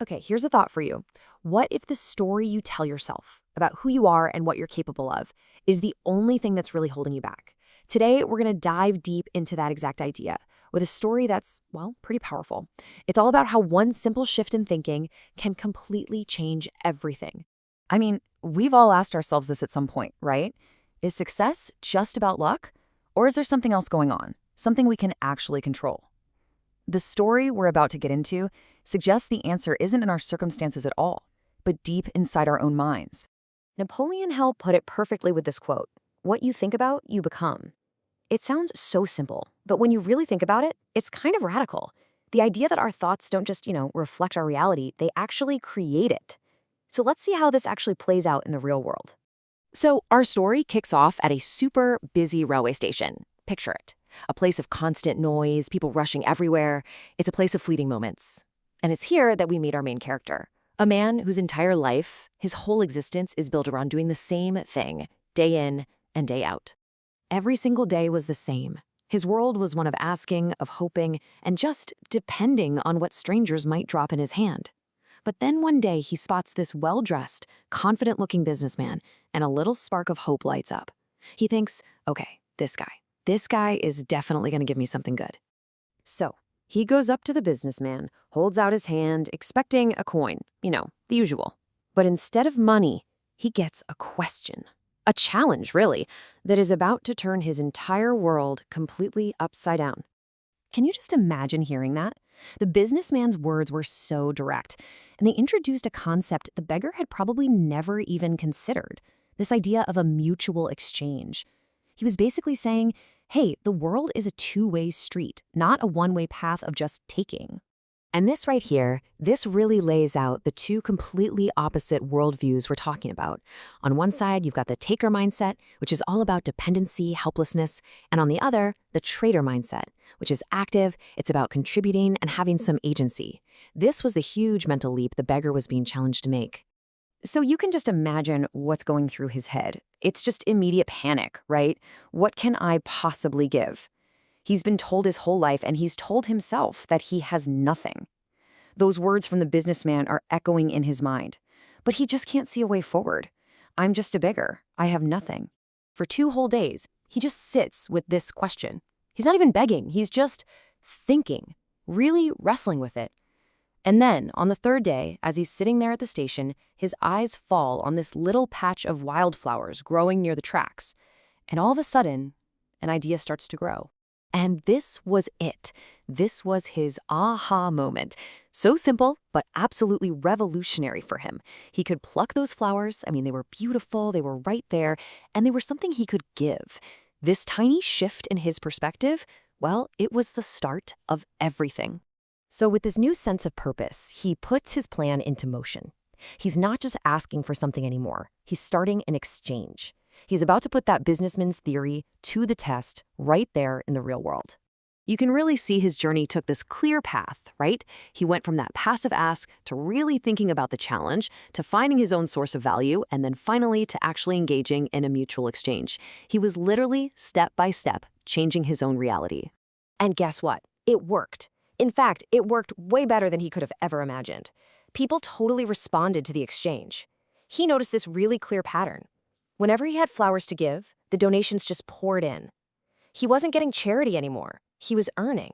Okay, here's a thought for you. What if the story you tell yourself about who you are and what you're capable of is the only thing that's really holding you back? Today, we're going to dive deep into that exact idea with a story that's, well, pretty powerful. It's all about how one simple shift in thinking can completely change everything. I mean, we've all asked ourselves this at some point, right? Is success just about luck? Or is there something else going on? Something we can actually control? The story we're about to get into suggests the answer isn't in our circumstances at all, but deep inside our own minds. Napoleon Hill put it perfectly with this quote: "What you think about, you become." It sounds so simple, but when you really think about it, it's kind of radical. The idea that our thoughts don't just, reflect our reality, they actually create it. So let's see how this actually plays out in the real world. So our story kicks off at a super busy railway station. Picture it. A place of constant noise, people rushing everywhere. It's a place of fleeting moments. And it's here that we meet our main character, a man whose entire life, his whole existence is built around doing the same thing, day in and day out. Every single day was the same. His world was one of asking, of hoping, and just depending on what strangers might drop in his hand. But then one day he spots this well-dressed, confident-looking businessman, and a little spark of hope lights up. He thinks, okay, this guy is definitely going to give me something good. So he goes up to the businessman, holds out his hand, expecting a coin, the usual. But instead of money, he gets a question. A challenge, really, that is about to turn his entire world completely upside down. Can you just imagine hearing that? The businessman's words were so direct, and they introduced a concept the beggar had probably never even considered, this idea of a mutual exchange. He was basically saying, hey, the world is a two-way street, not a one-way path of just taking. And this right here, this really lays out the two completely opposite worldviews we're talking about. On one side, you've got the taker mindset, which is all about dependency, helplessness, and on the other, the trader mindset, which is active, it's about contributing and having some agency. This was the huge mental leap the beggar was being challenged to make. So you can just imagine what's going through his head. It's just immediate panic, right? What can I possibly give? He's been told his whole life, and he's told himself that he has nothing. Those words from the businessman are echoing in his mind. But he just can't see a way forward. I'm just a beggar. I have nothing. For 2 whole days, he just sits with this question. He's not even begging. He's just thinking, really wrestling with it. And then, on the 3rd day, as he's sitting there at the station, his eyes fall on this little patch of wildflowers growing near the tracks. And all of a sudden, an idea starts to grow. And this was it. This was his aha moment. So simple, but absolutely revolutionary for him. He could pluck those flowers. They were beautiful, they were right there, and they were something he could give. This tiny shift in his perspective, well, it was the start of everything. So with this new sense of purpose, he puts his plan into motion. He's not just asking for something anymore. He's starting an exchange. He's about to put that businessman's theory to the test right there in the real world. You can really see his journey took this clear path, right? He went from that passive ask to really thinking about the challenge, to finding his own source of value, and then finally to actually engaging in a mutual exchange. He was literally, step by step, changing his own reality. And guess what? It worked. In fact, it worked way better than he could have ever imagined. People totally responded to the exchange. He noticed this really clear pattern. Whenever he had flowers to give, the donations just poured in. He wasn't getting charity anymore. He was earning.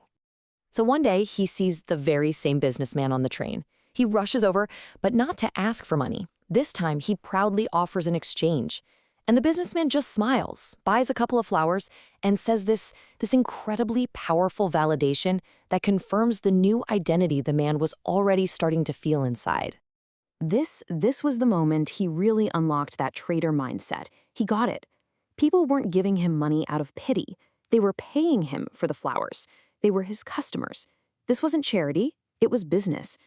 So one day, he sees the very same businessman on the train. He rushes over, but not to ask for money. This time, he proudly offers an exchange. And the businessman just smiles, buys a couple of flowers, and says this incredibly powerful validation that confirms the new identity the man was already starting to feel inside. This was the moment he really unlocked that trader mindset. He got it. People weren't giving him money out of pity. They were paying him for the flowers. They were his customers. This wasn't charity, it was business.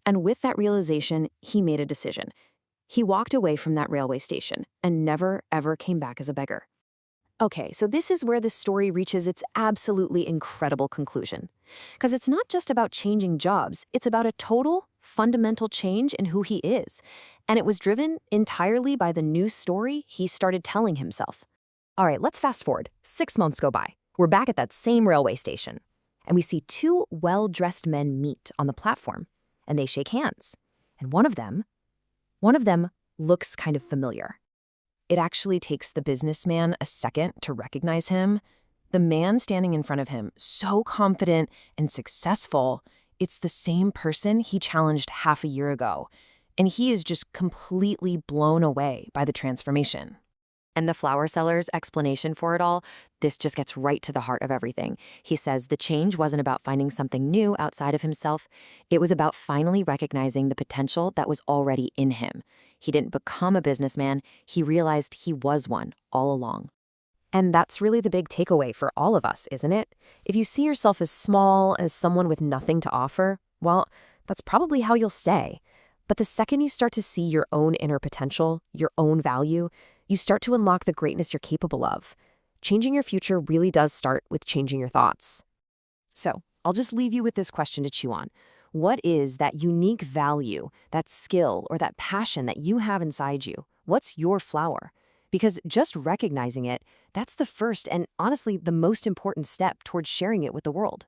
And with that realization, he made a decision. He walked away from that railway station and never, ever came back as a beggar. Okay, so this is where the story reaches its absolutely incredible conclusion. Because it's not just about changing jobs, it's about a total, fundamental change in who he is. And it was driven entirely by the new story he started telling himself. All right, let's fast forward. 6 months go by. We're back at that same railway station. And we see 2 well-dressed men meet on the platform. And they shake hands. And one of them looks kind of familiar. It actually takes the businessman a second to recognize him. The man standing in front of him, so confident and successful, it's the same person he challenged half a year ago. And he is just completely blown away by the transformation. And the flower seller's explanation for it all, this just gets right to the heart of everything. He says the change wasn't about finding something new outside of himself. It was about finally recognizing the potential that was already in him. He didn't become a businessman. He realized he was one all along. And that's really the big takeaway for all of us, isn't it? If you see yourself as small, as someone with nothing to offer, well, that's probably how you'll stay. But the second you start to see your own inner potential, your own value, you start to unlock the greatness you're capable of. Changing your future really does start with changing your thoughts. So, I'll just leave you with this question to chew on. What is that unique value, that skill, or that passion that you have inside you? What's your flower? Because just recognizing it, that's the first and honestly the most important step towards sharing it with the world.